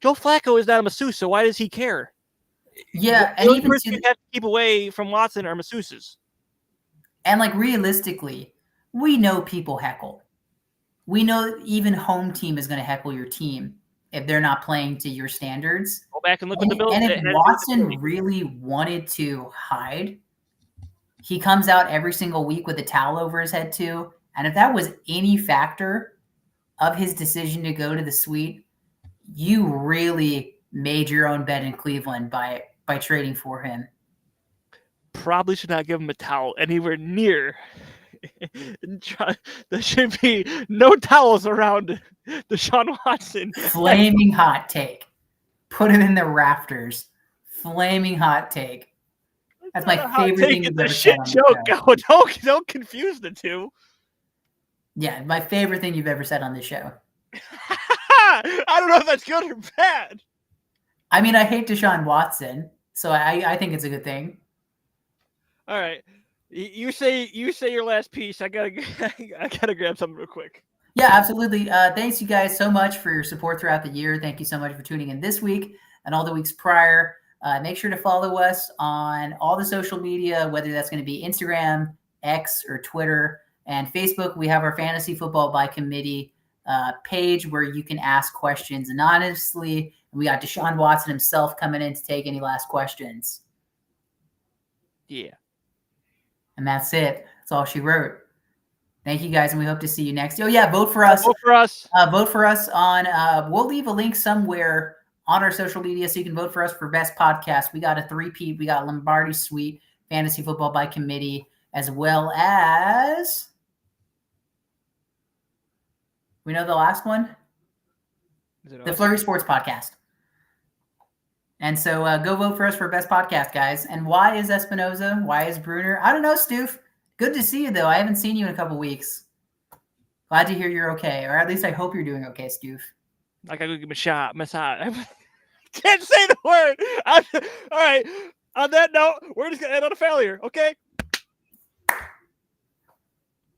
Speaker 8: Joe Flacco is not a masseuse, so why does he care?
Speaker 9: Yeah,
Speaker 8: and even person you have to keep away from Watson are masseuses.
Speaker 9: And like realistically, we know people heckle. We know even home team is going to heckle your team if they're not playing to your standards.
Speaker 8: Go back and look at the Bills.
Speaker 9: And if Watson really wanted to hide, he comes out every single week with a towel over his head too. And if that was any factor of his decision to go to the suite, you really made your own bet in Cleveland by trading for him.
Speaker 8: Probably should not give him a towel anywhere near. There should be no towels around Deshaun Watson.
Speaker 9: Flaming hot take. Put him in the rafters. Flaming hot take. That's my favorite thing you've ever said on the show.
Speaker 8: Don't confuse the two.
Speaker 9: Yeah, my favorite thing you've ever said on this show.
Speaker 8: I don't know if that's good or bad.
Speaker 9: I mean, I hate Deshaun Watson, so I think it's a good thing.
Speaker 8: All right. You say your last piece. I gotta grab something real quick.
Speaker 9: Yeah, absolutely. Thanks you guys so much for your support throughout the year. Thank you so much for tuning in this week and all the weeks prior. Make sure to follow us on all the social media, whether that's going to be Instagram, X, or Twitter, and Facebook. We have our Fantasy Football by Committee page where you can ask questions anonymously. And we got Deshaun Watson himself coming in to take any last questions.
Speaker 8: Yeah.
Speaker 9: And that's it. That's all she wrote. Thank you guys, and we hope to see you next. Oh yeah, vote for us.
Speaker 8: Vote for us.
Speaker 9: Vote for us on. We'll leave a link somewhere on our social media so you can vote for us for best podcast. We got a three-peat. We got Lombardi Suite, Fantasy Football by Committee, as well as we know the last one, the Flurry Sports Podcast. And so go vote for us for best podcast, guys. And why is Espinoza? Why is Bruner? I don't know, Stoof. Good to see you, though. I haven't seen you in a couple weeks. Glad to hear you're okay. Or at least I hope you're doing okay, Stoof.
Speaker 8: I gotta go give him a shot. I can't say the word. All right. On that note, we're just going to end on a failure, okay?